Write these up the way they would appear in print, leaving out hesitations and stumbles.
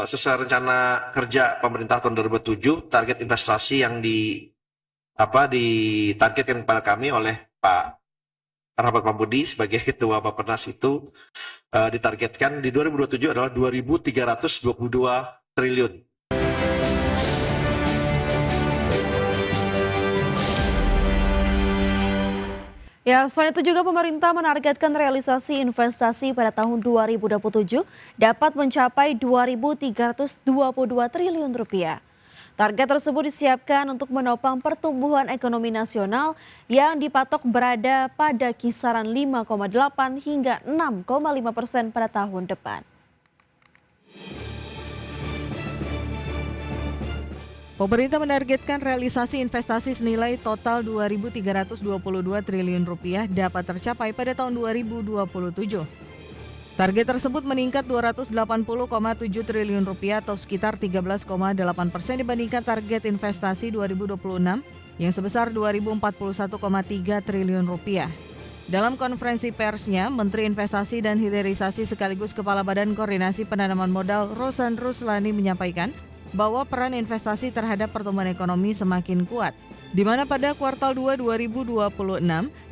sesuai rencana kerja pemerintah tahun 2007, target investasi yang ditargetkan kepada kami oleh Pak Rahmat Pambudi sebagai Ketua Bappenas itu ditargetkan di 2027 adalah 2.322 triliun. Ya, selain itu juga pemerintah menargetkan realisasi investasi pada tahun 2027 dapat mencapai 2.322 triliun rupiah. Target tersebut disiapkan untuk menopang pertumbuhan ekonomi nasional yang dipatok berada pada kisaran 5,8 hingga 6,5% pada tahun depan. Pemerintah menargetkan realisasi investasi senilai total 2.322 triliun rupiah dapat tercapai pada tahun 2027. Target tersebut meningkat 280,7 triliun rupiah atau sekitar 13,8% dibandingkan target investasi 2026 yang sebesar 2.041,3 triliun rupiah. Dalam konferensi persnya, Menteri Investasi dan Hilirisasi sekaligus Kepala Badan Koordinasi Penanaman Modal Rosan Ruslani menyampaikan bahwa peran investasi terhadap pertumbuhan ekonomi semakin kuat, di mana pada kuartal 2 2026,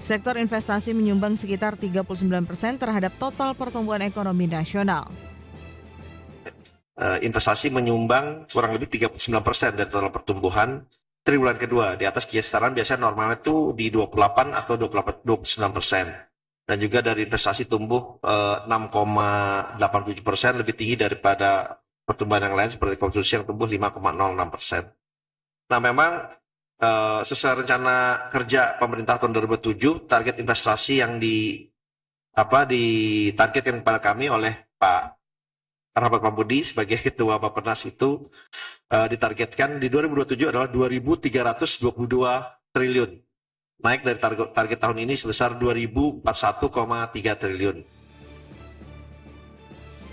sektor investasi menyumbang sekitar 39% terhadap total pertumbuhan ekonomi nasional. Investasi menyumbang kurang lebih 39% dari total pertumbuhan triwulan kedua. Di atas kisaran biasanya normalnya itu di 28 atau 29%. Dan juga dari investasi tumbuh 6,87%, lebih tinggi daripada pertumbuhan yang lain seperti konsumsi yang tumbuh 5,06%. Nah, memang sesuai rencana kerja pemerintah tahun 2007, target investasi yang ditargetkan kepada kami oleh Pak Rahmat Pambudi sebagai Ketua Bappenas itu ditargetkan di 2027 adalah 2.322 triliun. Naik dari target tahun ini sebesar 2.041,3 triliun.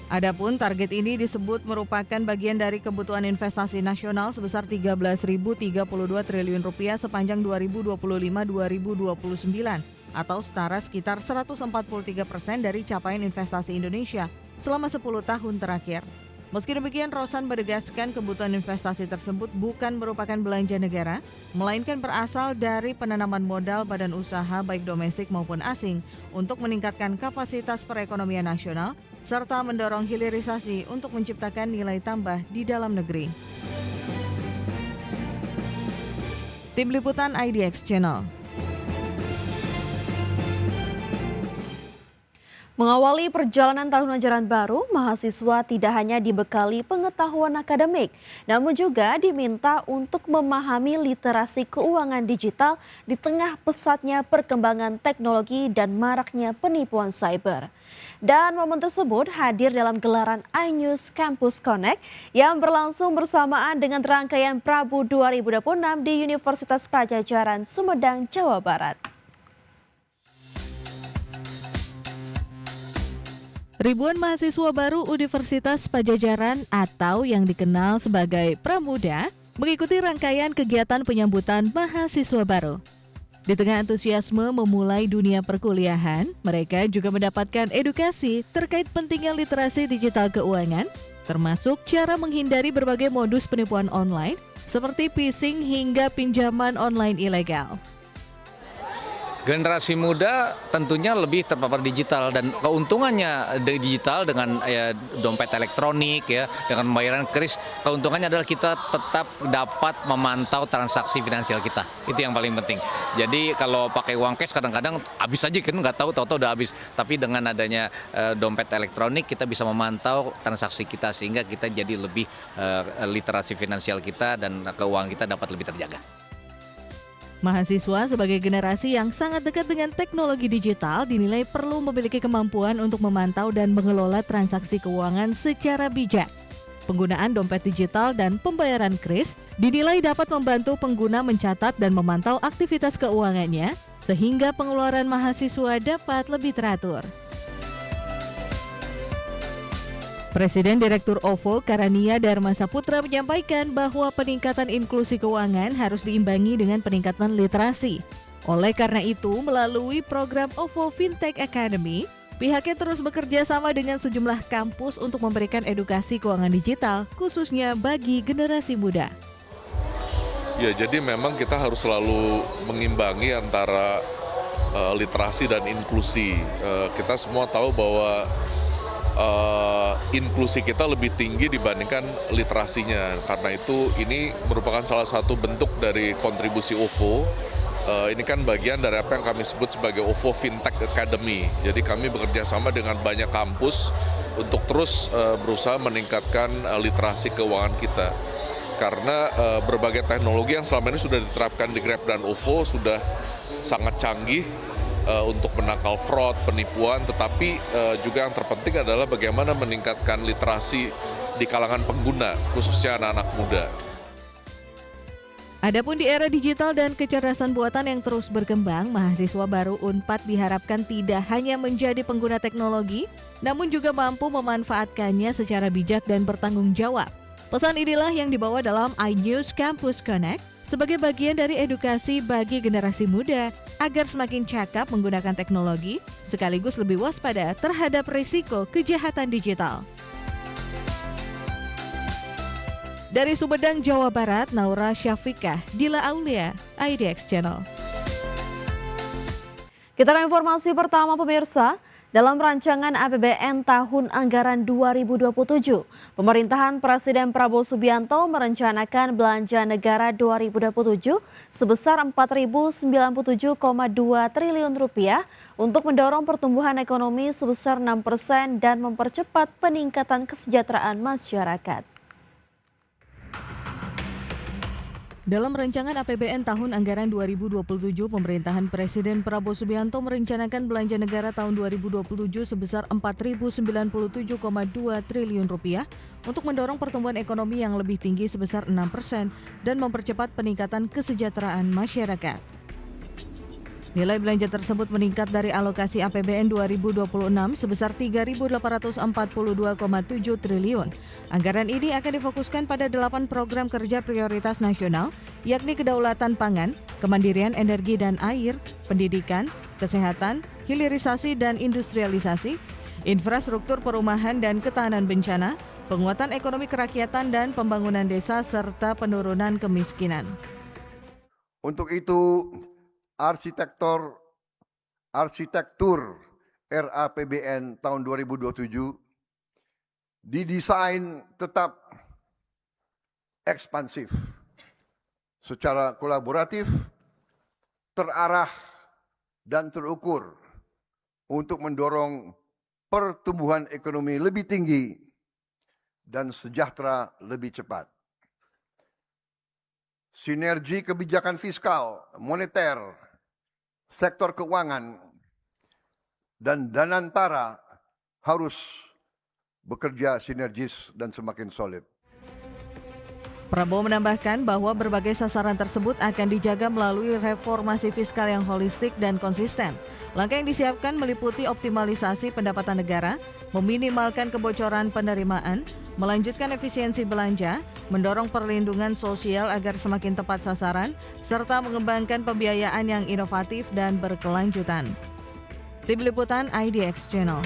Adapun target ini disebut merupakan bagian dari kebutuhan investasi nasional sebesar 13.032 triliun rupiah sepanjang 2025-2029 atau setara sekitar 143% dari capaian investasi Indonesia selama 10 tahun terakhir. Meski demikian, Rosan menegaskan kebutuhan investasi tersebut bukan merupakan belanja negara, melainkan berasal dari penanaman modal badan usaha baik domestik maupun asing untuk meningkatkan kapasitas perekonomian nasional serta mendorong hilirisasi untuk menciptakan nilai tambah di dalam negeri. Tim Liputan IDX Channel. Mengawali perjalanan tahun ajaran baru, mahasiswa tidak hanya dibekali pengetahuan akademik, namun juga diminta untuk memahami literasi keuangan digital di tengah pesatnya perkembangan teknologi dan maraknya penipuan cyber. Dan momen tersebut hadir dalam gelaran iNews Campus Connect yang berlangsung bersamaan dengan rangkaian Prabu 2026 di Universitas Padjadjaran, Sumedang, Jawa Barat. Ribuan mahasiswa baru Universitas Padjadjaran atau yang dikenal sebagai Pramuda mengikuti rangkaian kegiatan penyambutan mahasiswa baru. Di tengah antusiasme memulai dunia perkuliahan, mereka juga mendapatkan edukasi terkait pentingnya literasi digital keuangan, termasuk cara menghindari berbagai modus penipuan online seperti phishing hingga pinjaman online ilegal. Generasi muda tentunya lebih terpapar digital dan keuntungannya digital dengan dompet elektronik ya, dengan pembayaran kris, keuntungannya adalah kita tetap dapat memantau transaksi finansial kita. Itu yang paling penting. Jadi kalau pakai uang cash kadang-kadang habis aja kan, nggak tahu udah habis. Tapi dengan adanya dompet elektronik kita bisa memantau transaksi kita sehingga kita jadi lebih literasi finansial kita dan keuangan kita dapat lebih terjaga. Mahasiswa sebagai generasi yang sangat dekat dengan teknologi digital dinilai perlu memiliki kemampuan untuk memantau dan mengelola transaksi keuangan secara bijak. Penggunaan dompet digital dan pembayaran kris dinilai dapat membantu pengguna mencatat dan memantau aktivitas keuangannya sehingga pengeluaran mahasiswa dapat lebih teratur. Presiden Direktur OVO Karania Dharma Saputra menyampaikan bahwa peningkatan inklusi keuangan harus diimbangi dengan peningkatan literasi. Oleh karena itu, melalui program OVO Fintech Academy, Pihaknya terus bekerja sama dengan sejumlah kampus untuk memberikan edukasi keuangan digital, khususnya bagi generasi muda. Ya, jadi memang kita harus selalu mengimbangi antara literasi dan inklusi. Kita semua tahu bahwa inklusi kita lebih tinggi dibandingkan literasinya. Karena itu ini merupakan salah satu bentuk dari kontribusi OVO. Ini kan bagian dari apa yang kami sebut sebagai OVO Fintech Academy. Jadi kami bekerja sama dengan banyak kampus untuk terus berusaha meningkatkan literasi keuangan kita. Karena berbagai teknologi yang selama ini sudah diterapkan di Grab dan OVO sudah sangat canggih untuk menangkal fraud, penipuan, tetapi juga yang terpenting adalah bagaimana meningkatkan literasi di kalangan pengguna, khususnya anak-anak muda. Adapun di era digital dan kecerdasan buatan yang terus berkembang, mahasiswa baru Unpad diharapkan tidak hanya menjadi pengguna teknologi, namun juga mampu memanfaatkannya secara bijak dan bertanggung jawab. Pesan inilah yang dibawa dalam iNews Campus Connect sebagai bagian dari edukasi bagi generasi muda agar semakin cakap menggunakan teknologi, sekaligus lebih waspada terhadap risiko kejahatan digital. Dari Sumedang, Jawa Barat, Naura Syafiqah, Dila Aulia, IDX Channel. Kita ke informasi pertama pemirsa. Dalam rancangan APBN tahun anggaran 2027, pemerintahan Presiden Prabowo Subianto merencanakan belanja negara 2027 sebesar 4.097,2 triliun rupiah untuk mendorong pertumbuhan ekonomi sebesar 6% dan mempercepat peningkatan kesejahteraan masyarakat. Dalam rancangan APBN tahun anggaran 2027, pemerintahan Presiden Prabowo Subianto merencanakan belanja negara tahun 2027 sebesar 4.097,2 triliun rupiah untuk mendorong pertumbuhan ekonomi yang lebih tinggi sebesar 6% dan mempercepat peningkatan kesejahteraan masyarakat. Nilai belanja tersebut meningkat dari alokasi APBN 2026 sebesar 3.842,7 triliun. Anggaran ini akan difokuskan pada 8 program kerja prioritas nasional, yakni kedaulatan pangan, kemandirian energi dan air, pendidikan, kesehatan, hilirisasi dan industrialisasi, infrastruktur perumahan dan ketahanan bencana, penguatan ekonomi kerakyatan dan pembangunan desa, serta penurunan kemiskinan. Untuk itu, arsitektur RAPBN tahun 2027 didesain tetap ekspansif, secara kolaboratif, terarah, dan terukur untuk mendorong pertumbuhan ekonomi lebih tinggi dan sejahtera lebih cepat. Sinergi kebijakan fiskal, moneter, sektor keuangan, dan danantara harus bekerja sinergis dan semakin solid. Prabowo menambahkan bahwa berbagai sasaran tersebut akan dijaga melalui reformasi fiskal yang holistik dan konsisten. Langkah yang disiapkan meliputi optimalisasi pendapatan negara, meminimalkan kebocoran penerimaan, melanjutkan efisiensi belanja, mendorong perlindungan sosial agar semakin tepat sasaran, serta mengembangkan pembiayaan yang inovatif dan berkelanjutan. Tim Liputan IDX Channel.